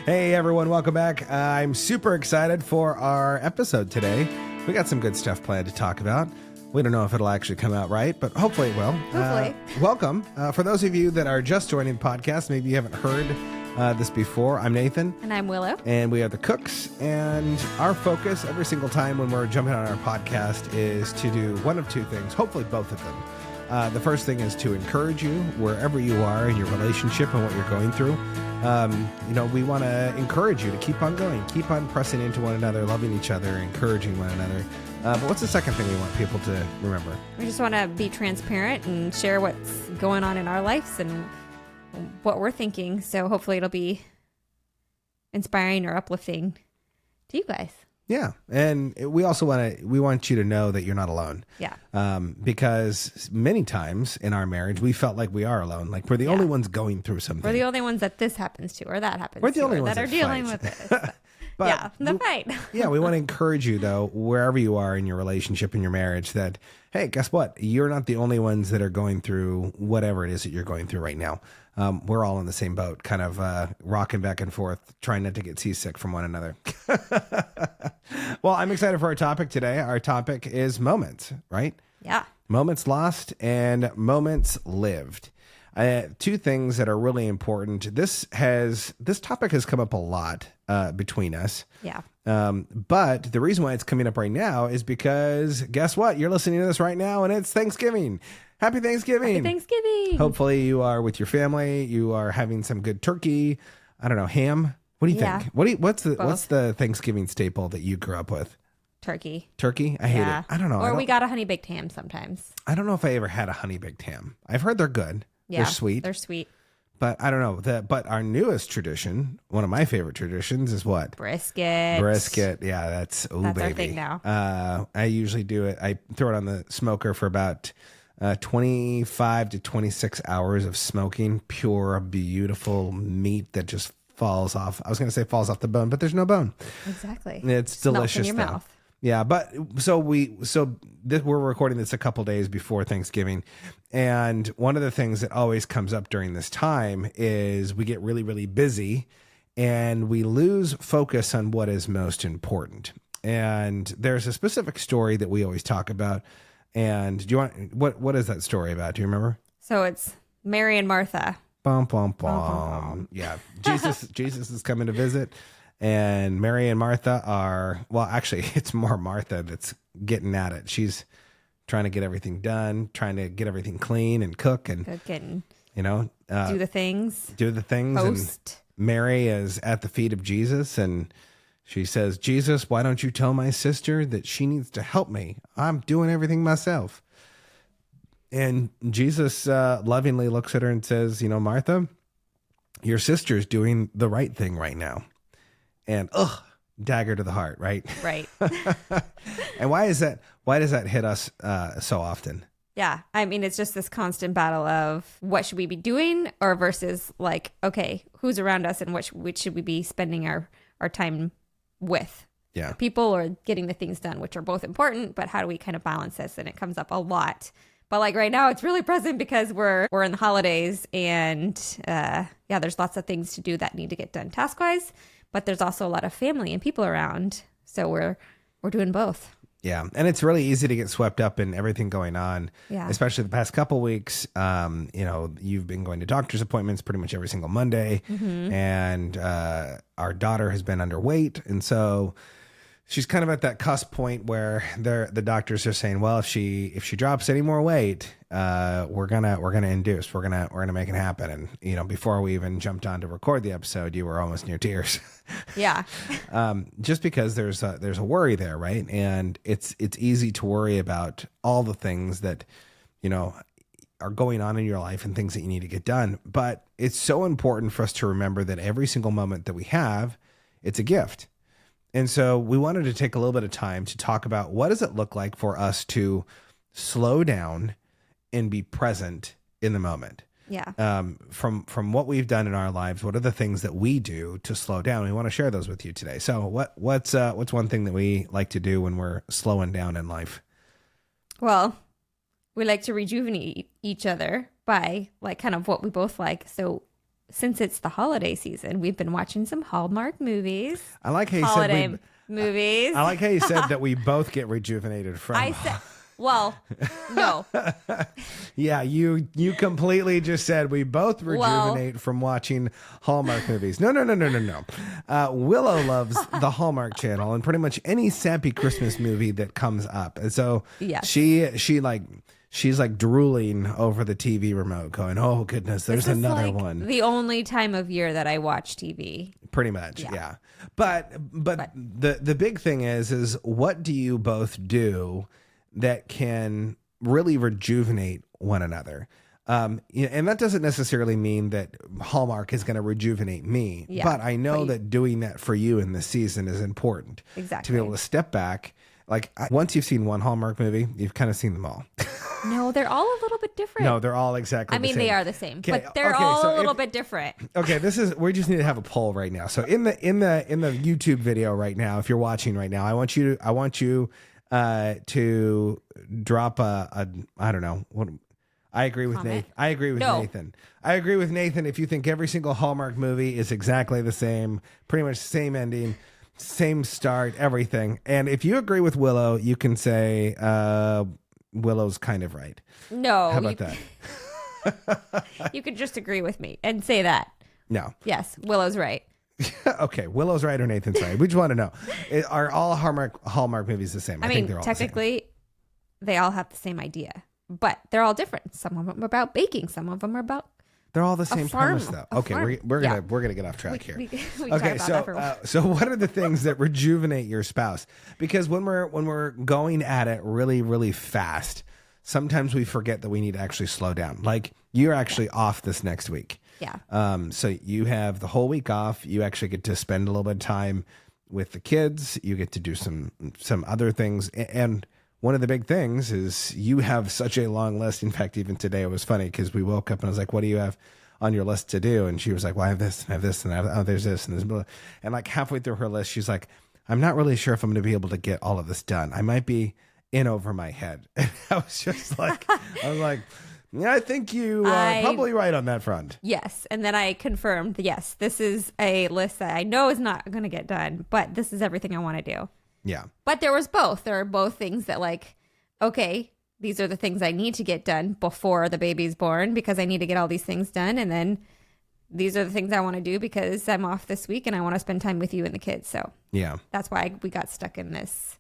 Hey everyone, welcome back. I'm super excited for our episode today. We got some good stuff planned to talk about. We don't know if it'll actually come out right, but hopefully it will. Hopefully. Welcome. For those of you that are just joining the podcast, maybe you haven't heard this before, I'm Nathan. And I'm Willow. And we are the Cooks. And our focus every single time when we're jumping on our podcast is to do one of two things, hopefully both of them. The first thing is to encourage you wherever you are in your relationship and what you're going through. We want to encourage you to keep on going, keep on pressing into one another, loving each other, encouraging one another. But what's the second thing we want people to remember? We just want to be transparent and share what's going on in our lives and what we're thinking. So hopefully it'll be inspiring or uplifting to you guys. Yeah. And we also want you to know that you're not alone. Yeah. Because many times in our marriage, we felt like we are alone. Like we're the only ones going through something. We're the only ones that this happens to or that happens to. We're the only ones that are dealing with this. But the fight. Yeah, we want to encourage you, though, wherever you are in your relationship, in your marriage, that, hey, guess what? You're not the only ones that are going through whatever it is that you're going through right now. We're all in the same boat, kind of rocking back and forth, trying not to get seasick from one another. Well, I'm excited for our topic today. Our topic is moments, right? Yeah. Moments lost and moments lived. Two things that are really important. This topic has come up a lot between us. Yeah. But the reason why it's coming up right now is because guess what? You're listening to this right now and it's Thanksgiving. Happy Thanksgiving. Happy Thanksgiving. Hopefully you are with your family. You are having some good turkey. I don't know, ham. What do you think? What's the Thanksgiving staple that you grew up with? Turkey. Turkey? I hate it. I don't know. Or we got a honey baked ham sometimes. I don't know if I ever had a honey baked ham. I've heard they're good. Yeah, they're sweet. They're sweet. But I don't know. But our newest tradition, one of my favorite traditions, is what? Brisket. Brisket. Yeah, that's baby. Our thing now. I usually do it. I throw it on the smoker for about 25 to 26 hours of smoking pure, beautiful meat that just falls off. I was going to say falls off the bone, but there's no bone. Exactly. It's delicious. In your mouth. Yeah, but we're recording this a couple days before Thanksgiving, and one of the things that always comes up during this time is we get really, really busy, and we lose focus on what is most important. And there's a specific story that we always talk about. And do you want what is that story about? Do you remember? So it's Mary and Martha. Bum bum bum. Yeah, Jesus is coming to visit. And Mary and Martha actually, it's more Martha that's getting at it. She's trying to get everything done, trying to get everything clean and cook and do the things. Host. And Mary is at the feet of Jesus and she says, Jesus, why don't you tell my sister that she needs to help me? I'm doing everything myself. And Jesus lovingly looks at her and says, Martha, your sister's doing the right thing right now. And dagger to the heart, right? Right. And why does that hit us so often? Yeah. I mean, it's just this constant battle of what should we be doing or versus like, okay, who's around us and which should we be spending our time with? Yeah. People or getting the things done, which are both important, but how do we kind of balance this? And it comes up a lot. But like right now, it's really present because we're in the holidays and there's lots of things to do that need to get done task-wise. But there's also a lot of family and people around. So we're doing both. Yeah. And it's really easy to get swept up in everything going on, especially the past couple weeks. You've been going to doctor's appointments pretty much every single Monday. Mm-hmm. And our daughter has been underweight. And so she's kind of at that cusp point where the doctors are saying, well, if she drops any more weight, we're gonna induce, we're gonna make it happen. And before we even jumped on to record the episode, you were almost near tears. Yeah. Just because there's a worry there, right? And it's easy to worry about all the things that are going on in your life and things that you need to get done. But it's so important for us to remember that every single moment that we have, it's a gift. And so we wanted to take a little bit of time to talk about what does it look like for us to slow down and be present in the moment. Yeah. From what we've done in our lives, what are the things that we do to slow down? We want to share those with you today. So what's one thing that we like to do when we're slowing down in life? Well, we like to rejuvenate each other by like kind of what we both like. So since it's the holiday season, we've been watching some Hallmark movies. I like how you holiday said movies. I like how you said that we both get rejuvenated from. I said, well, no. Yeah, you completely just said we both rejuvenate from watching Hallmark movies. No. Willow loves the Hallmark Channel and pretty much any sappy Christmas movie that comes up. And so yes. she's like drooling over the TV remote going, oh goodness, there's another like one. The only time of year that I watch TV. Pretty much, yeah. But the big thing is what do you both do that can really rejuvenate one another? And that doesn't necessarily mean that Hallmark is going to rejuvenate me, but I know that doing that for you in this season is important. Exactly. To be able to step back. Like once you've seen one Hallmark movie, you've kind of seen them all. No, they're all a little bit different. No, they're all exactly the same. They are the same, but they're all a little bit different. Okay, we just need to have a poll right now. So in the YouTube video right now, if you're watching right now, I want you to drop a I don't know what. I agree with Nathan. Nathan. I agree with Nathan if you think every single Hallmark movie is exactly the same, pretty much same ending, same start, everything. And if you agree with Willow, you can say Willow's kind of right. No. How about that? You could just agree with me and say that. No. Yes, Willow's right. Okay, Willow's right or Nathan's right. We just want to know. Are all Hallmark movies the same? I think they're all technically, they all have the same idea, but they're all different. Some of them are about baking. Some of them are about. They're all the same premise, though. Okay, we're gonna get off track here. We okay, so what are the things that rejuvenate your spouse? Because when we're going at it really, really fast, sometimes we forget that we need to actually slow down. Like you're actually off this next week. Yeah. So you have the whole week off. You actually get to spend a little bit of time with the kids. You get to do some other things. And one of the big things is you have such a long list. In fact, even today it was funny because we woke up and I was like, what do you have on your list to do? And she was like, well, I have this and I have this and there's this and this. And like halfway through her list, she's like, I'm not really sure if I'm going to be able to get all of this done. I might be in over my head. And I was just like, yeah, I think you are probably right on that front. Yes. And then I confirmed, yes, this is a list that I know is not going to get done, but this is everything I want to do. Yeah. But there was both. There are both things that like, okay, these are the things I need to get done before the baby's born because I need to get all these things done. And then these are the things I want to do because I'm off this week and I want to spend time with you and the kids. So yeah, that's why we got stuck in this.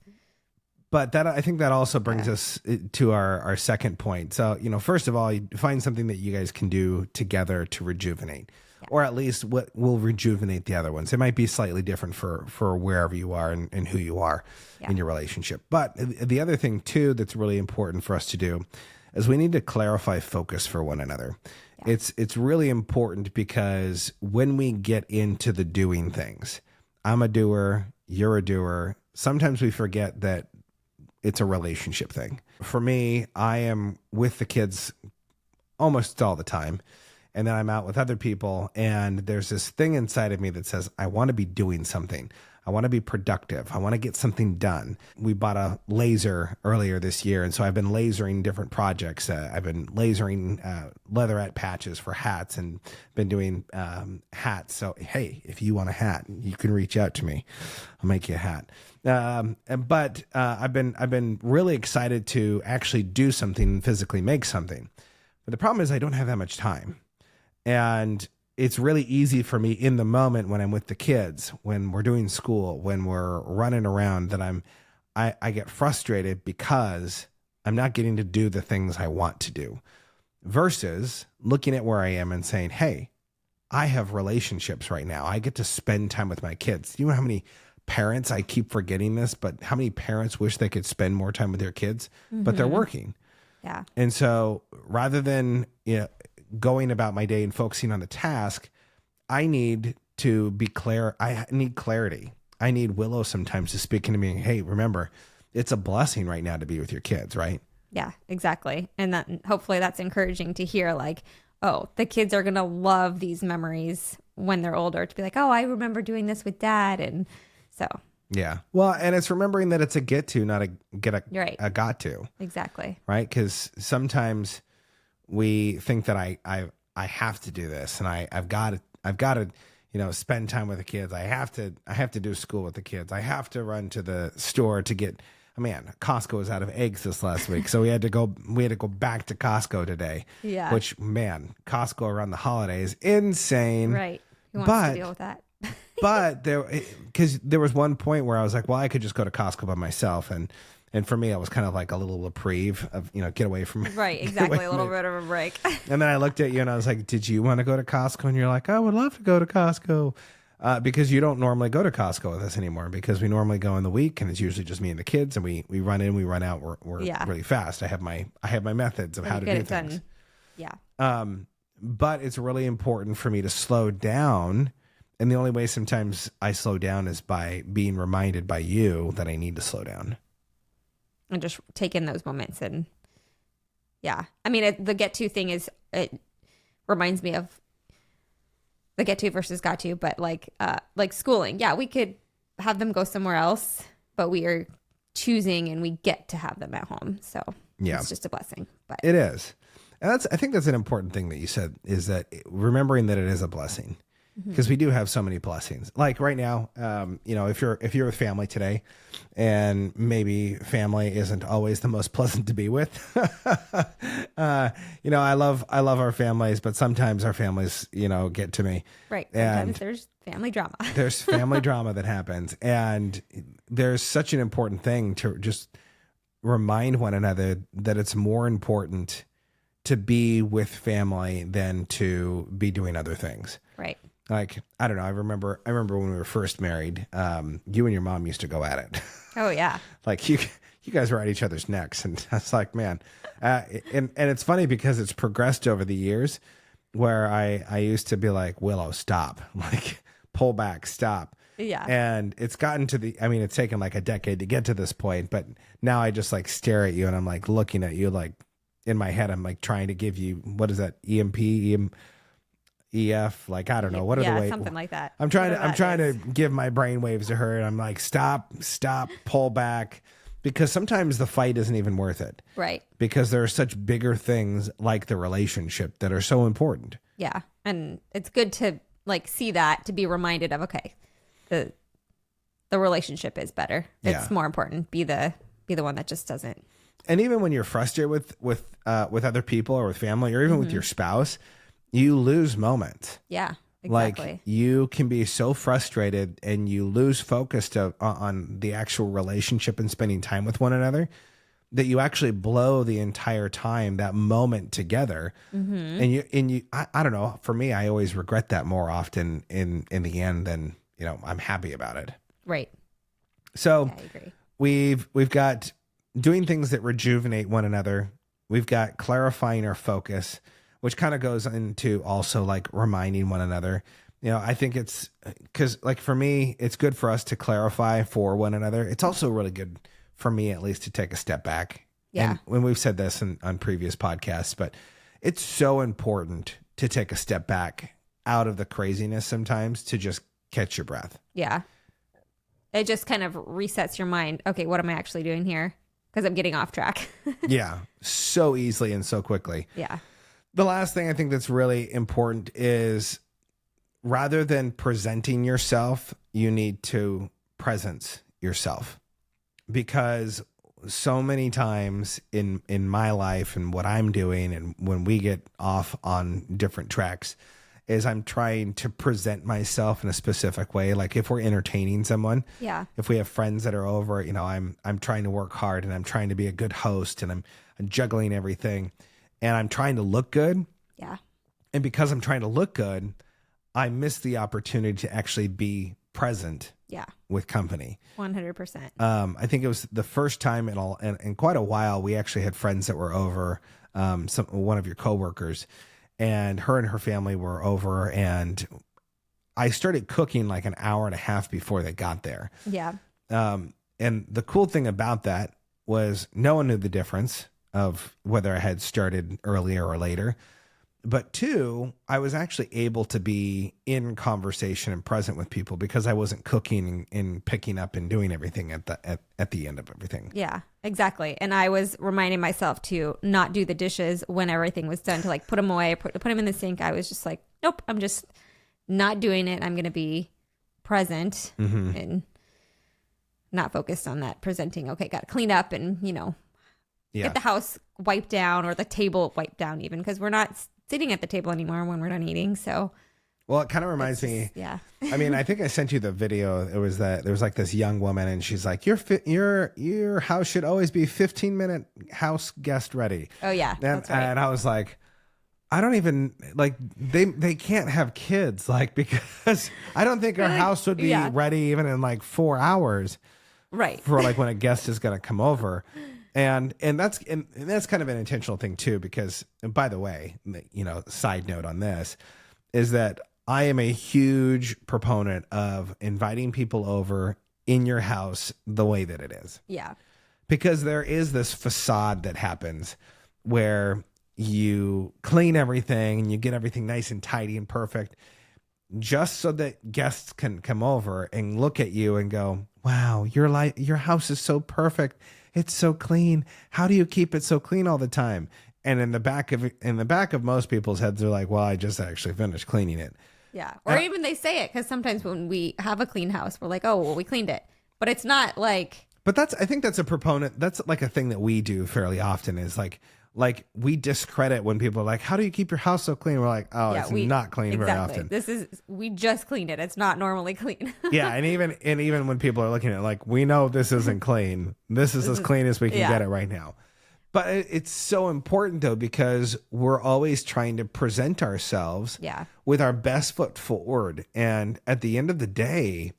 But I think that also brings us to our second point. So, first of all, you find something that you guys can do together to rejuvenate, or at least what will rejuvenate the other ones. It might be slightly different for wherever you are and who you are in your relationship. But the other thing too, that's really important for us to do is we need to clarify focus for one another. Yeah. It's really important because when we get into the doing things, I'm a doer, you're a doer. Sometimes we forget that it's a relationship thing. For me, I am with the kids almost all the time. And then I'm out with other people. And there's this thing inside of me that says, I want to be doing something. I want to be productive. I want to get something done. We bought a laser earlier this year. And so I've been lasering different projects. I've been lasering leatherette patches for hats and been doing hats. So, hey, if you want a hat, you can reach out to me. I'll make you a hat. But I've been really excited to actually do something and physically make something. But the problem is I don't have that much time. And it's really easy for me in the moment when I'm with the kids, when we're doing school, when we're running around, that I get frustrated because I'm not getting to do the things I want to do, versus looking at where I am and saying, hey, I have relationships right now. I get to spend time with my kids. You know how many parents, I keep forgetting this, but how many parents wish they could spend more time with their kids, but they're working. Yeah. And so rather than, going about my day and focusing on the task, I need to be clear. I need clarity. I need Willow sometimes to speak into me. Hey, remember, it's a blessing right now to be with your kids, right? Yeah, exactly. And that hopefully that's encouraging to hear, like, oh, the kids are going to love these memories when they're older, to be like, oh, I remember doing this with dad. And so. Yeah. Well, and it's remembering that it's a get to, not a got to. Exactly. Right. Because sometimes we think that I have to do this, and I've got to, spend time with the kids. I have to do school with the kids. I have to run to the store to get. Man, Costco was out of eggs this last week, so we had to go back to Costco today. Yeah. Which, man, Costco around the holidays, insane. Right. Who wants to deal with that? But there was one point where I was like, well, I could just go to Costco by myself, and for me, I was kind of like a little reprieve of, get away from right, exactly, a little bit of a break. And then I looked at you and I was like, did you want to go to Costco? And you're like, I would love to go to Costco. Because you don't normally go to Costco with us anymore, because we normally go in the week and it's usually just me and the kids, and we run in, we run out, we're really fast. I have my methods of how to do things. Yeah. But it's really important for me to slow down. And the only way sometimes I slow down is by being reminded by you that I need to slow down. And just take in those moments. And yeah, I mean, the get to thing it reminds me of the get to versus got to, but like schooling. Yeah, we could have them go somewhere else, but we are choosing and we get to have them at home. So it's just a blessing. But it is. And I think that's an important thing that you said, is that remembering that it is a blessing. Because we do have so many blessings. Like right now, if you're with family today, and maybe family isn't always the most pleasant to be with. I love our families, but sometimes our families, get to me. Right. Sometimes there's family drama. There's family drama that happens, and there's such an important thing to just remind one another that it's more important to be with family than to be doing other things. Right. Like, I don't know. I remember when we were first married, you and your mom used to go at it. Oh yeah. Like you guys were at each other's necks, and I was like, man, and it's funny because it's progressed over the years, where I used to be like, Willow, stop, like pull back, stop. Yeah. And it's gotten to it's taken like a decade to get to this point, but now I just like stare at you and I'm like looking at you, like in my head, I'm like trying to give you, what is that? EF, like, I don't know. What are the waves? Something like that. I'm trying to give my brain waves to her, and I'm like, stop, pull back, because sometimes the fight isn't even worth it. Right. Because there are such bigger things like the relationship that are so important. Yeah. And it's good to like see that, to be reminded of, okay, the relationship is better. It's more important. Be the one that just doesn't. And even when you're frustrated with other people or with family or even with your spouse, you lose moments. Yeah, exactly. Like you can be so frustrated and you lose focus on the actual relationship and spending time with one another, that you actually blow the entire time, that moment together. And you, I don't know. For me, I always regret that more often in the end than, I'm happy about it. Right. So I agree. We've got doing things that rejuvenate one another. We've got clarifying our focus, which kind of goes into also like reminding one another. I think it's because like for me, it's good for us to clarify for one another. It's also really good for me, at least, to take a step back. Yeah. And when we've said this on previous podcasts, but it's so important to take a step back out of the craziness sometimes to just catch your breath. Yeah. It just kind of resets your mind. Okay, what am I actually doing here? Because I'm getting off track. Yeah. So easily and so quickly. Yeah. The last thing I think that's really important is, rather than presenting yourself, you need to presence yourself. Because so many times in my life and what I'm doing, and when we get off on different tracks, is I'm trying to present myself in a specific way. Like if we're entertaining someone, if we have friends that are over, I'm trying to work hard and I'm trying to be a good host, and I'm juggling everything. And I'm trying to look good. Yeah. And because I'm trying to look good, I miss the opportunity to actually be present with company. 100%. I think it was the first time in quite a while, we actually had friends that were over, one of your coworkers, and her family were over, and I started cooking like an hour and a half before they got there. Yeah. And the cool thing about that was no one knew the difference of whether I had started earlier or later. But two, I was actually able to be in conversation and present with people because I wasn't cooking and picking up and doing everything at the end of everything. Yeah, exactly. And I was reminding myself to not do the dishes when everything was done, to like put them away, put them in the sink. I was just like, nope, I'm just not doing it. I'm going to be present and not focused on that presenting. Okay, got to clean up and, get the house wiped down or the table wiped down even, because we're not sitting at the table anymore when we're done eating. So, well, it kind of reminds me. Yeah. I mean, I think I sent you the video. It was that there was like this young woman, and she's like, "Your house should always be 15-minute house guest ready." Oh yeah, that's right. And I was like, I don't even like they can't have kids, like, because I don't think our house would be ready even in like 4 hours, right? For like when a guest is going to come over. And that's kind of an intentional thing too, because, and by the way, side note on this is that I am a huge proponent of inviting people over in your house the way that it is. Yeah. Because there is this facade that happens where you clean everything and you get everything nice and tidy and perfect just so that guests can come over and look at you and go, wow, your house is so perfect. It's so clean. How do you keep it so clean all the time? And in the back of most people's heads, they're like, well, I just actually finished cleaning it. Yeah. Or even they say it, because sometimes when we have a clean house, we're like, oh, well, we cleaned it. But it's not like. But I think that's a proponent. That's like a thing that we do fairly often, is like we discredit when people are like, how do you keep your house so clean? We're like, oh, it's not clean very often. We just cleaned it. It's not normally clean. Yeah. And even when people are looking at it, like, we know this isn't clean. This is as clean as we can get it right now. But it's so important though, because we're always trying to present ourselves with our best foot forward. And at the end of the day,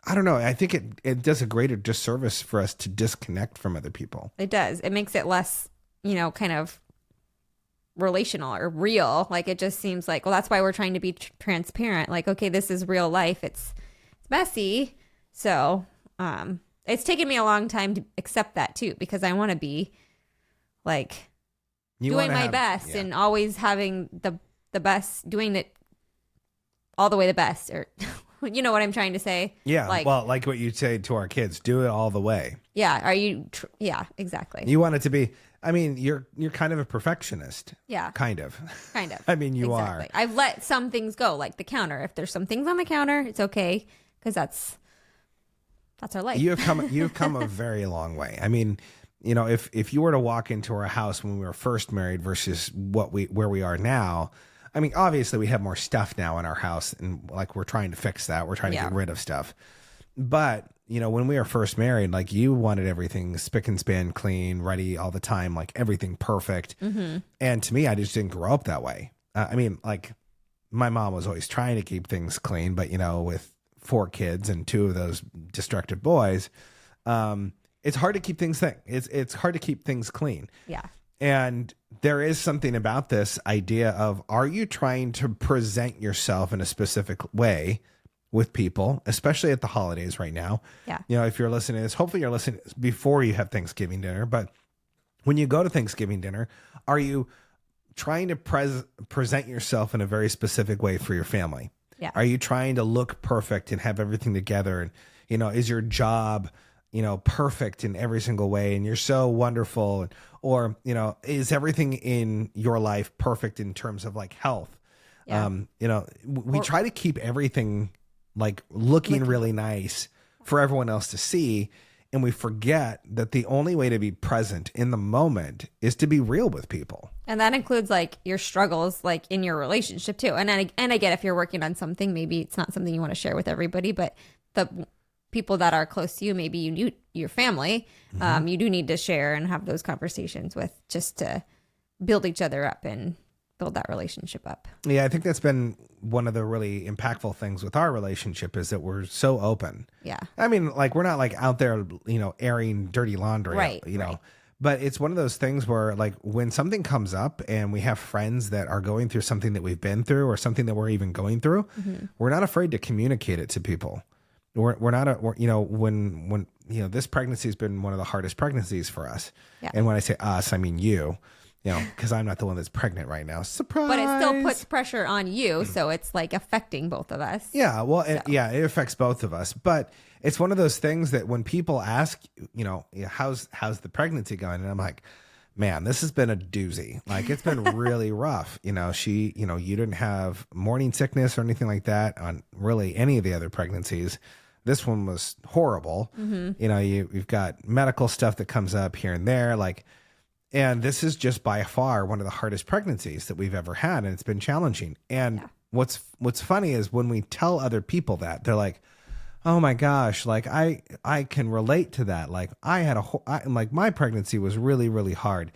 I don't know, I think it does a greater disservice for us to disconnect from other people. It does. It makes it less, kind of relational or real. Like, it just seems like, well, that's why we're trying to be transparent. Like, okay, this is real life. It's messy. So it's taken me a long time to accept that too, because I want to be like doing my best and always having the best, doing it all the way the best, or you know what I'm trying to say? Yeah. Like what you say to our kids, do it all the way. Yeah. Are you? Yeah, exactly. You want it to be, I mean, you're kind of a perfectionist. Yeah. Kind of. I mean, you are. I've let some things go, like the counter. If there's some things on the counter, it's okay, because that's our life. You've come a very long way. I mean, if you were to walk into our house when we were first married versus where we are now, I mean, obviously we have more stuff now in our house, and like, we're trying to fix that. We're trying to get rid of stuff. But, when we were first married, like, you wanted everything spick and span, clean, ready all the time, like everything perfect. Mm-hmm. And to me, I just didn't grow up that way. I mean, like, my mom was always trying to keep things clean, but, with 4 kids and 2 of those destructive boys, it's hard to keep things it's hard to keep things clean. Yeah. And there is something about this idea of, are you trying to present yourself in a specific way with people, especially at the holidays right now? Yeah. If you're listening to this, hopefully you're listening before you have Thanksgiving dinner. But when you go to Thanksgiving dinner, are you trying to present yourself in a very specific way for your family? Yeah. Are you trying to look perfect and have everything together? And, is your job, perfect in every single way, and you're so wonderful? Or, is everything in your life perfect in terms of like health? Yeah. We try to keep everything like looking really nice for everyone else to see. And we forget that the only way to be present in the moment is to be real with people. And that includes like your struggles, like in your relationship too. And I get, if you're working on something, maybe it's not something you want to share with everybody, but the people that are close to you, maybe your family, you do need to share and have those conversations with, just to build each other up and build that relationship up. Yeah, I think that's been one of the really impactful things with our relationship, is that we're so open. Yeah. I mean, like, we're not like out there, airing dirty laundry, right, But it's one of those things where, like, when something comes up and we have friends that are going through something that we've been through, or something that we're even going through, we're not afraid to communicate it to people. We're not, when this pregnancy has been one of the hardest pregnancies for us. Yeah. And when I say us, I mean you. you know, because I'm not the one that's pregnant right now. Surprise. But it still puts pressure on you. So it's like affecting both of us. Yeah. Well, it affects both of us. But it's one of those things that when people ask, you know, how's the pregnancy going? And I'm like, man, this has been a doozy. Like, it's been really rough. You know, you didn't have morning sickness or anything like that on really any of the other pregnancies. This one was horrible. You know, you've got medical stuff that comes up here and there. Like, and this is just by far one of the hardest pregnancies that we've ever had. And it's been challenging. And what's funny is when we tell other people that, they're like, oh my gosh, like I can relate to that. Like like my pregnancy was really, really hard.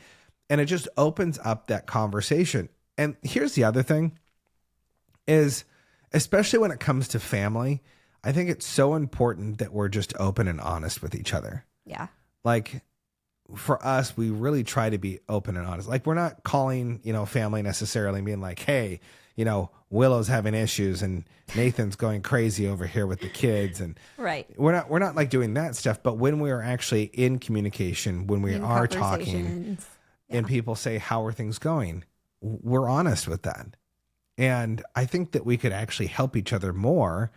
And it just opens up that conversation. And here's the other thing is, especially when it comes to family, I think it's so important that we're just open and honest with each other. Yeah. Like, for us, we really try to be open and honest. Like, we're not calling, you know, family necessarily being like, hey, you know, Willow's having issues and Nathan's going crazy over here with the kids. And right. We're not like doing that stuff. But when we are actually in communication, when we are talking and people say, how are things going? We're honest with that. And I think that we could actually help each other more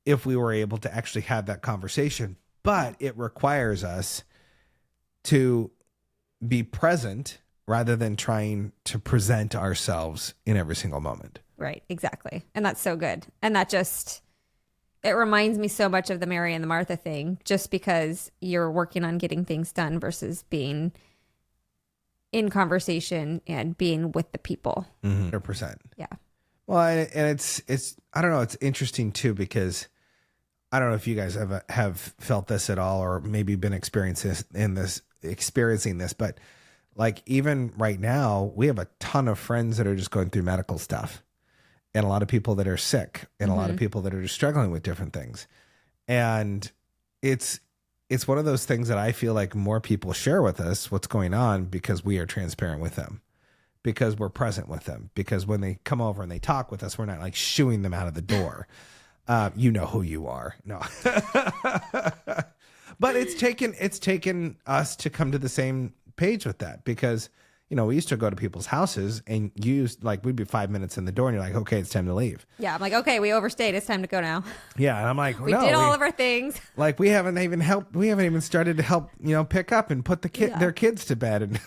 if we were able to actually have that conversation. But it requires us to be present rather than trying to present ourselves in every single moment. Right, exactly. And that's so good. And that just, it reminds me so much of the Mary and the Martha thing, just because you're working on getting things done versus being in conversation and being with the people. 100%. Yeah. Well, and it's I don't know, it's interesting too, because I don't know if you guys have felt this at all, or maybe been experiencing this, but like, even right now, we have a ton of friends that are just going through medical stuff, and a lot of people that are sick, and a lot of people that are just struggling with different things. And it's one of those things that I feel like more people share with us what's going on, because we are transparent with them, because we're present with them, because when they come over and they talk with us, we're not like shooing them out of the door. You know who you are. No. But it's taken us to come to the same page with that, because, you know, we used to go to people's houses and we'd be 5 minutes in the door and you're like, okay, it's time to leave. Yeah. I'm like, okay, we overstayed. It's time to go now. Yeah. And I'm like, we did all of our things. Like, we haven't even started to help, you know, pick up and put their kids to bed, and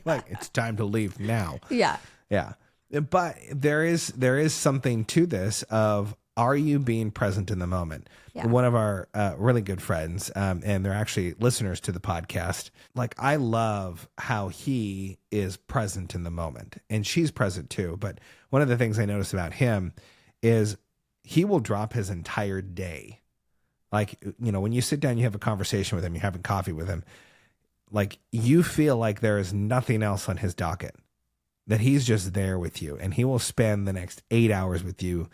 like it's time to leave now. Yeah. Yeah. But there is something to this of, are you being present in the moment? Yeah. One of our really good friends, and they're actually listeners to the podcast, like, I love how he is present in the moment, and she's present too. But one of the things I notice about him is he will drop his entire day. Like, you know, when you sit down, you have a conversation with him, you're having coffee with him, like, you feel like there is nothing else on his docket, that he's just there with you, and he will spend the next 8 hours with you.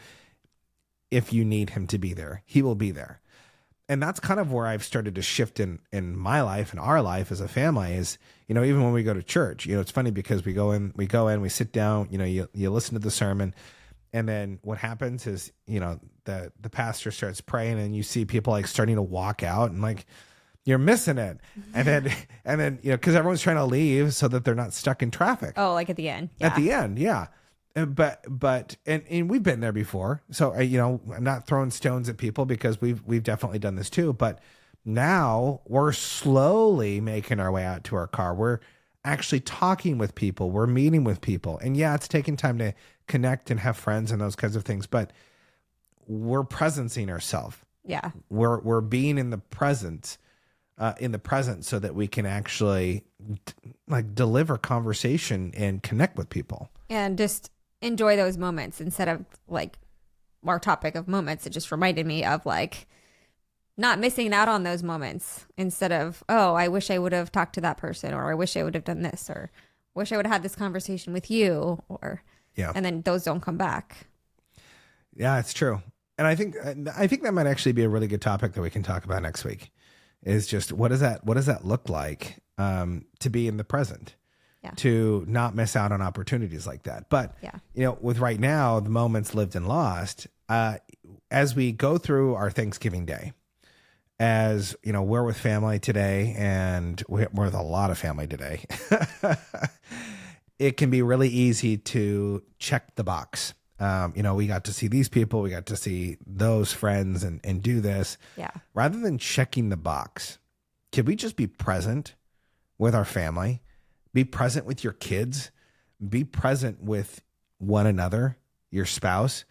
If you need him to be there, he will be there. And that's kind of where I've started to shift in my life and our life as a family is, you know, even when we go to church, you know, it's funny because we go in, we sit down, you know, you listen to the sermon, and then what happens is, you know, the pastor starts praying, and you see people like starting to walk out, and like, you're missing it. And then, you know, cause everyone's trying to leave so that they're not stuck in traffic. Oh, like at the end. Yeah. At the end. Yeah. But we've been there before, so you know, I'm not throwing stones at people, because we've definitely done this too. But now we're slowly making our way out to our car. We're actually talking with people. We're meeting with people, and yeah, it's taking time to connect and have friends and those kinds of things. But we're presencing ourselves. Yeah, we're being in the present, so that we can actually like deliver conversation and connect with people, and just enjoy those moments instead of like our topic of moments. It just reminded me of like not missing out on those moments, instead of, oh, I wish I would have talked to that person, or I wish I would have done this, or wish I would have had this conversation with you, or and then those don't come back. Yeah, it's true. And I think that might actually be a really good topic that we can talk about next week, is just what does that look like to be in the present? Yeah. To not miss out on opportunities like that. But, you know, with right now, the moments lived and lost, as we go through our Thanksgiving Day, as, you know, we're with family today, and we're with a lot of family today. it can be really easy to check the box. We got to see these people, we got to see those friends and do this. Yeah. Rather than checking the box, could we just be present with our family? Be present with your kids. Be present with one another, your spouse.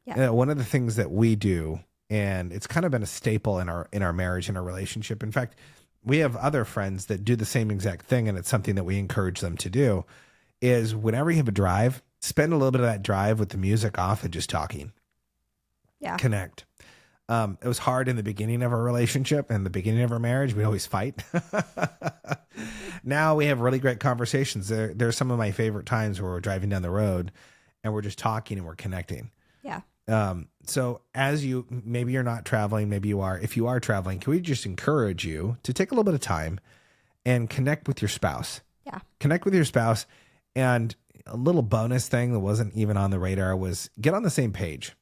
Yeah. One of the things that we do, and it's kind of been a staple in our marriage and our relationship. In fact, we have other friends that do the same exact thing, and it's something that we encourage them to do, is whenever you have a drive, spend a little bit of that drive with the music off and just talking. Yeah. Connect. It was hard in the beginning of our relationship and the beginning of our marriage. We'd always fight. Now we have really great conversations. There's some of my favorite times where we're driving down the road and we're just talking and we're connecting. Yeah. So maybe you're not traveling, maybe you are. If you are traveling, can we just encourage you to take a little bit of time and connect with your spouse? Yeah. Connect with your spouse. And a little bonus thing that wasn't even on the radar was get on the same page.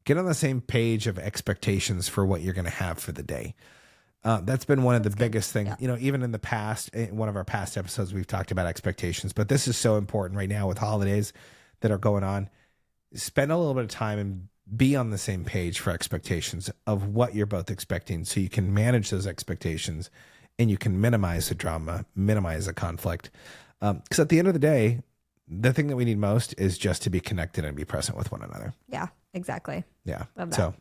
Get on the same page of expectations for what you're going to have for the day. That's been one of the biggest things. Yeah. Even in the past, in one of our past episodes, we've talked about expectations, but this is so important right now with holidays that are going on. Spend a little bit of time and be on the same page for expectations of what you're both expecting so you can manage those expectations and you can minimize the drama, minimize the conflict. Because at the end of the day, the thing that we need most is just to be connected and be present with one another. Yeah, exactly. Yeah. Love that. So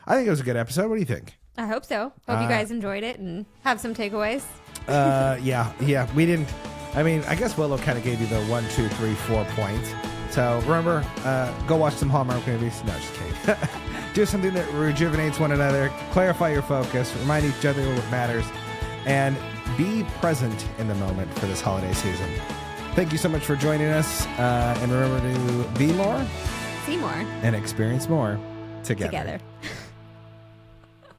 I think it was a good episode. What do you think? I hope so. Hope you guys enjoyed it and have some takeaways. Yeah. We didn't. I mean, I guess Willow kind of gave you the 1, 2, 3, 4 points. So remember, go watch some Hallmark movies. No, just kidding. Do something that rejuvenates one another. Clarify your focus. Remind each other what matters. And be present in the moment for this holiday season. Thank you so much for joining us. And remember to be more, See more and experience more together. together.